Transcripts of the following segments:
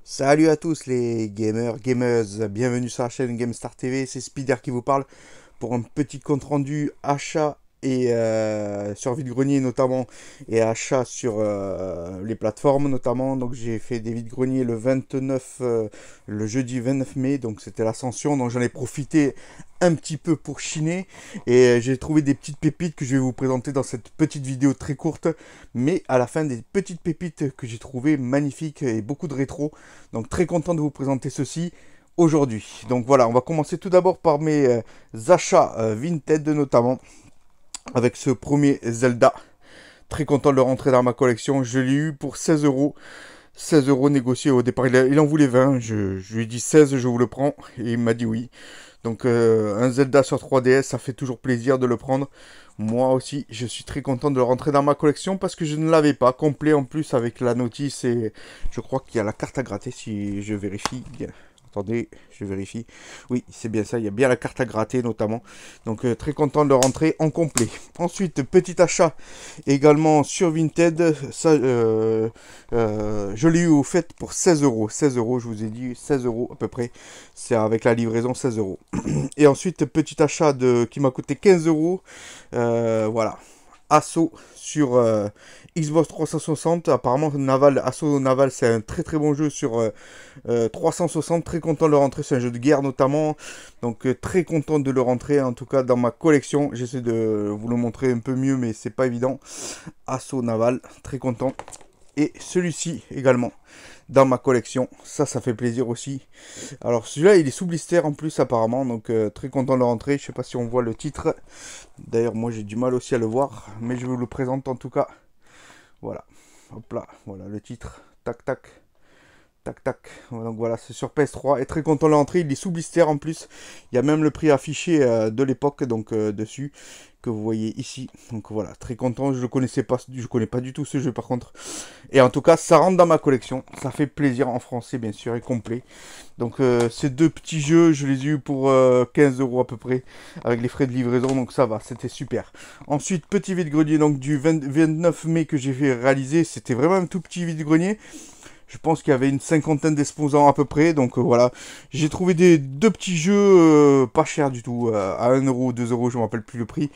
Salut à tous les gamers, gameuses, bienvenue sur la chaîne GameStar TV, c'est Spider qui vous parle pour un petit compte rendu achat et sur vide-grenier notamment et achat sur les plateformes notamment. Donc j'ai fait des vide-greniers le jeudi 29 mai, donc c'était l'Ascension, donc j'en ai profité un petit peu pour chiner et j'ai trouvé des petites pépites que je vais vous présenter dans cette petite vidéo très courte, mais à la fin des petites pépites que j'ai trouvées magnifiques et beaucoup de rétro, donc très content de vous présenter ceci aujourd'hui. Donc voilà, on va commencer tout d'abord par mes achats Vinted notamment, avec ce premier Zelda. Très content de le rentrer dans ma collection. Je l'ai eu pour 16 euros. 16 euros négocié au départ. Il en voulait 20. Je lui ai dit 16, je vous le prends. Et il m'a dit oui. Donc un Zelda sur 3DS, ça fait toujours plaisir de le prendre. Moi aussi, je suis très content de le rentrer dans ma collection parce que je ne l'avais pas complet en plus avec la notice et je crois qu'il y a la carte à gratter si je vérifie bien. Attendez, je vérifie. Oui, c'est bien ça, il y a bien la carte à gratter notamment. Donc très content de le rentrer en complet. Ensuite, petit achat également sur Vinted. Ça, je l'ai eu au fait pour 16 euros. 16 euros, je vous ai dit 16 euros à peu près. C'est avec la livraison 16 euros. Et ensuite, petit achat qui m'a coûté 15 euros. Voilà. Assaut sur Xbox 360. Apparemment, Assaut Naval, c'est un très très bon jeu sur 360. Très content de le rentrer. C'est un jeu de guerre notamment. Donc, très content de le rentrer en tout cas dans ma collection. J'essaie de vous le montrer un peu mieux, mais c'est pas évident. Assaut Naval, très content. Et celui-ci également dans ma collection. Ça fait plaisir aussi. Alors celui-là, il est sous blister en plus apparemment. Donc très content de le rentrer. Je sais pas si on voit le titre. D'ailleurs, moi j'ai du mal aussi à le voir. Mais je vous le présente en tout cas. Voilà. Hop là. Voilà le titre. Tac, tac. Tac, tac. Donc voilà, c'est sur PS3. Et très content de l'entrée. Il est sous blister en plus. Il y a même le prix affiché de l'époque donc dessus que vous voyez ici. Donc voilà, très content. Je connais pas du tout ce jeu par contre. Et en tout cas, ça rentre dans ma collection. Ça fait plaisir en français bien sûr et complet. Donc ces deux petits jeux, je les ai eu pour 15 euros à peu près avec les frais de livraison. Donc ça va, c'était super. Ensuite, petit vide-grenier donc du 29 mai que j'ai fait réaliser. C'était vraiment un tout petit vide-grenier. Je pense qu'il y avait une cinquantaine d'exposants à peu près. Donc voilà, j'ai trouvé deux petits jeux pas chers du tout. À 1 euro, 2 euros, je ne me rappelle plus le prix.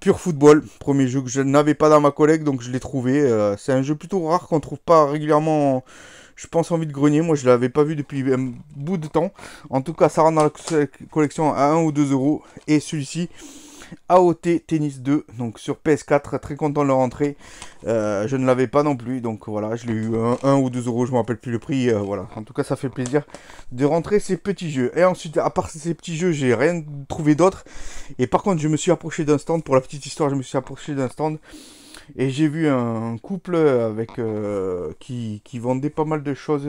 Pure Football, premier jeu que je n'avais pas dans ma collecte, donc je l'ai trouvé. C'est un jeu plutôt rare qu'on ne trouve pas régulièrement, je pense, en vide-grenier. Moi, je ne l'avais pas vu depuis un bout de temps. En tout cas, ça rentre dans la collection à 1 ou 2 euros. Et celui-ci, AOT Tennis 2, donc sur PS4, très content de le rentrer. Je ne l'avais pas non plus, donc voilà, je l'ai eu 1 ou 2 euros, je ne me rappelle plus le prix. Voilà, en tout cas, ça fait plaisir de rentrer ces petits jeux. Et ensuite, à part ces petits jeux, j'ai rien trouvé d'autre. Et par contre, je me suis approché d'un stand, pour la petite histoire, je me suis approché d'un stand. Et j'ai vu un couple avec qui vendait pas mal de choses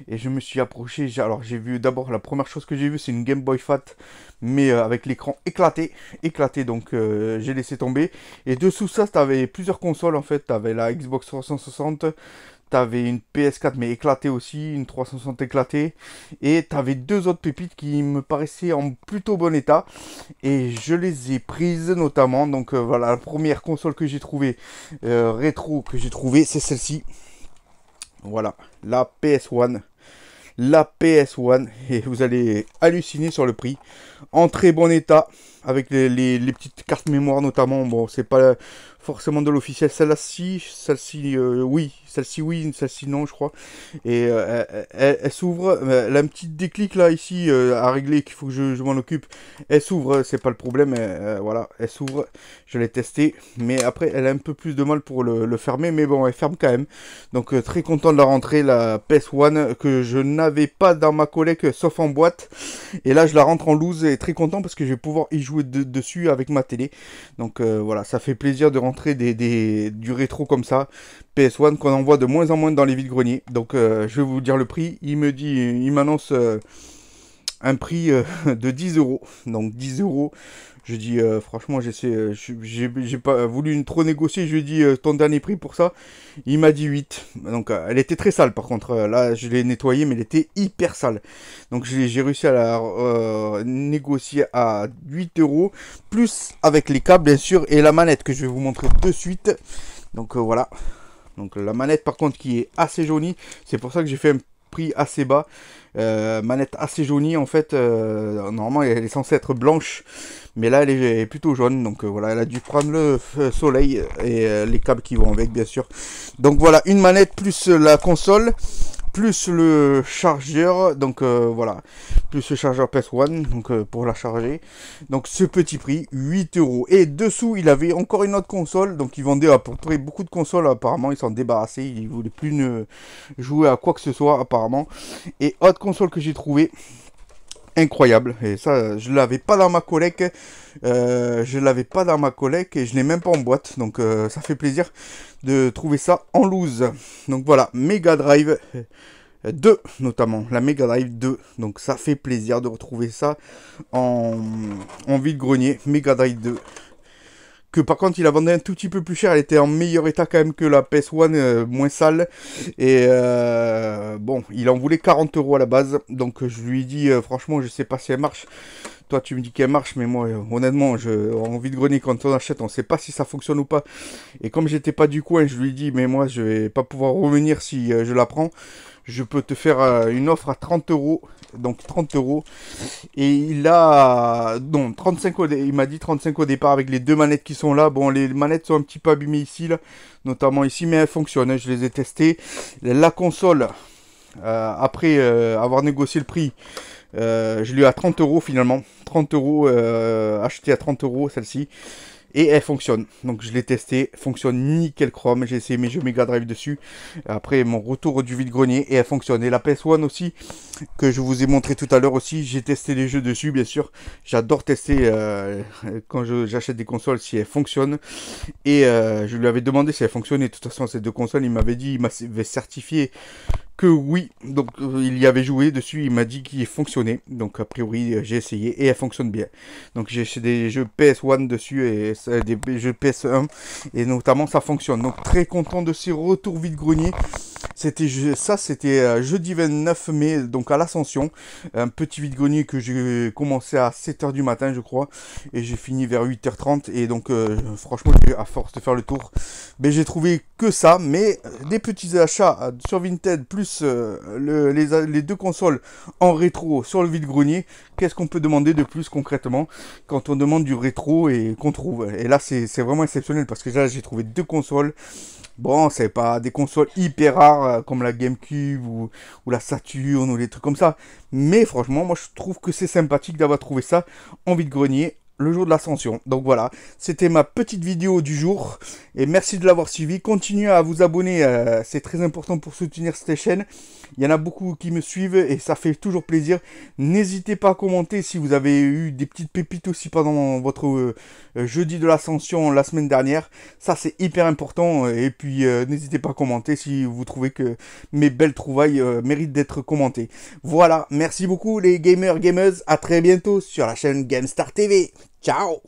et je me suis approché. Alors j'ai vu d'abord la première chose que j'ai vue c'est une Game Boy Fat mais avec l'écran éclaté donc j'ai laissé tomber. Et dessous ça t'avais plusieurs consoles en fait. T'avais la Xbox 360. T'avais une PS4 mais éclatée aussi, une 360 éclatée. Et t'avais deux autres pépites qui me paraissaient en plutôt bon état. Et je les ai prises notamment. Donc voilà, la première console que j'ai trouvée, rétro que j'ai trouvée, c'est celle-ci. Voilà, la PS1. La PS1. Et vous allez halluciner sur le prix. En très bon état. Avec les petites cartes mémoire notamment. Bon, c'est pas forcément de l'officiel. Celle-ci oui. Celle-ci oui, celle-ci non, je crois. Et elle s'ouvre. Elle a un petit déclic là, ici, à régler, qu'il faut que je m'en occupe. Elle s'ouvre, c'est pas le problème. Voilà, elle s'ouvre. Je l'ai testé. Mais après, elle a un peu plus de mal pour le fermer. Mais bon, elle ferme quand même. Donc, très content de la rentrée, la PS1, que je n'avais pas dans ma collecte, sauf en boîte. Et là, je la rentre en loose et très content parce que je vais pouvoir y jouer dessus avec ma télé. Donc, voilà, ça fait plaisir de rentrer du rétro comme ça. PS1 qu'on en voit de moins en moins dans les vides-greniers. Donc je vais vous dire le prix. Il m'annonce un prix de 10 euros. Donc 10 euros. Je dis franchement j'ai pas voulu trop négocier. Je lui ai dit ton dernier prix pour ça. Il m'a dit 8. Donc elle était très sale par contre. Là je l'ai nettoyée mais elle était hyper sale. Donc j'ai réussi à la négocier à 8 euros. Plus avec les câbles bien sûr et la manette que je vais vous montrer de suite. Donc voilà. Donc la manette par contre qui est assez jaunie. C'est pour ça que j'ai fait un prix assez bas. Manette assez jaunie en fait. Normalement elle est censée être blanche, mais là elle est plutôt jaune. Donc voilà, elle a dû prendre le soleil et les câbles qui vont avec, bien sûr. Donc voilà, une manette plus la console, plus le chargeur, donc voilà, plus le chargeur PS1, donc pour la charger. Donc ce petit prix, 8 euros. Et dessous, il avait encore une autre console, donc ils vendaient à peu près beaucoup de consoles, apparemment, ils s'en débarrassaient, ils voulaient plus ne jouer à quoi que ce soit, apparemment. Et autre console que j'ai trouvé incroyable, et ça je l'avais pas dans ma collecte, et je l'ai même pas en boîte, donc ça fait plaisir de trouver ça en loose. Donc voilà, Mega Drive 2 notamment, la Mega Drive 2, donc ça fait plaisir de retrouver ça en vide-grenier. Mega Drive 2, que par contre il a vendu un tout petit peu plus cher, elle était en meilleur état quand même que la PS1, moins sale, et bon, il en voulait 40 euros à la base, donc je lui ai dit franchement je sais pas si elle marche. Toi tu me dis qu'elle marche, mais moi honnêtement en vide-grenier, quand on achète on sait pas si ça fonctionne ou pas, et comme j'étais pas du coin, je lui ai dit mais moi je vais pas pouvoir revenir si je la prends. Je peux te faire une offre à 30 euros, donc 30 euros. Et il a, non, 35 il m'a dit 35 au départ avec les deux manettes qui sont là. Bon, les manettes sont un petit peu abîmées ici, là, notamment ici, mais elles fonctionnent, hein, je les ai testées. La console, après avoir négocié le prix, je lui ai à 30 euros finalement. 30 euros, acheté à 30 euros celle-ci. Et elle fonctionne. Donc je l'ai testé, fonctionne nickel chrome. J'ai essayé mes jeux Mega Drive dessus. Après mon retour du vide-grenier, et elle fonctionne. Et la PS1 aussi, que je vous ai montré tout à l'heure aussi, j'ai testé les jeux dessus, bien sûr. J'adore tester quand j'achète des consoles si elles fonctionnent. Et je lui avais demandé si elles fonctionnaient. De toute façon, ces deux consoles, il m'avait dit, il m'avait certifié que oui, donc il y avait joué dessus, il m'a dit qu'il fonctionnait, donc a priori j'ai essayé et elle fonctionne bien. Donc j'ai des jeux PS1 dessus et des jeux PS1 et notamment ça fonctionne. Donc très content de ces retours vide-grenier. C'était jeudi 29 mai, donc à l'Ascension, un petit vide-grenier que j'ai commencé à 7 h du matin je crois, et j'ai fini vers 8 h 30, et donc franchement à force de faire le tour, mais j'ai trouvé que ça, mais des petits achats sur Vinted, plus les deux consoles en rétro sur le vide-grenier. Qu'est-ce qu'on peut demander de plus concrètement quand on demande du rétro et qu'on trouve? Et là c'est vraiment exceptionnel, parce que là j'ai trouvé deux consoles. Bon, c'est pas des consoles hyper rares comme la GameCube ou la Saturn ou les trucs comme ça. Mais franchement, moi je trouve que c'est sympathique d'avoir trouvé ça en vide-grenier le jour de l'Ascension. Donc voilà, c'était ma petite vidéo du jour. Et merci de l'avoir suivi. Continuez à vous abonner, c'est très important pour soutenir cette chaîne. Il y en a beaucoup qui me suivent et ça fait toujours plaisir. N'hésitez pas à commenter si vous avez eu des petites pépites aussi pendant votre jeudi de l'Ascension la semaine dernière. Ça c'est hyper important. Et puis n'hésitez pas à commenter si vous trouvez que mes belles trouvailles méritent d'être commentées. Voilà, merci beaucoup les gamers, gameuses. À très bientôt sur la chaîne GameStar TV. Ciao!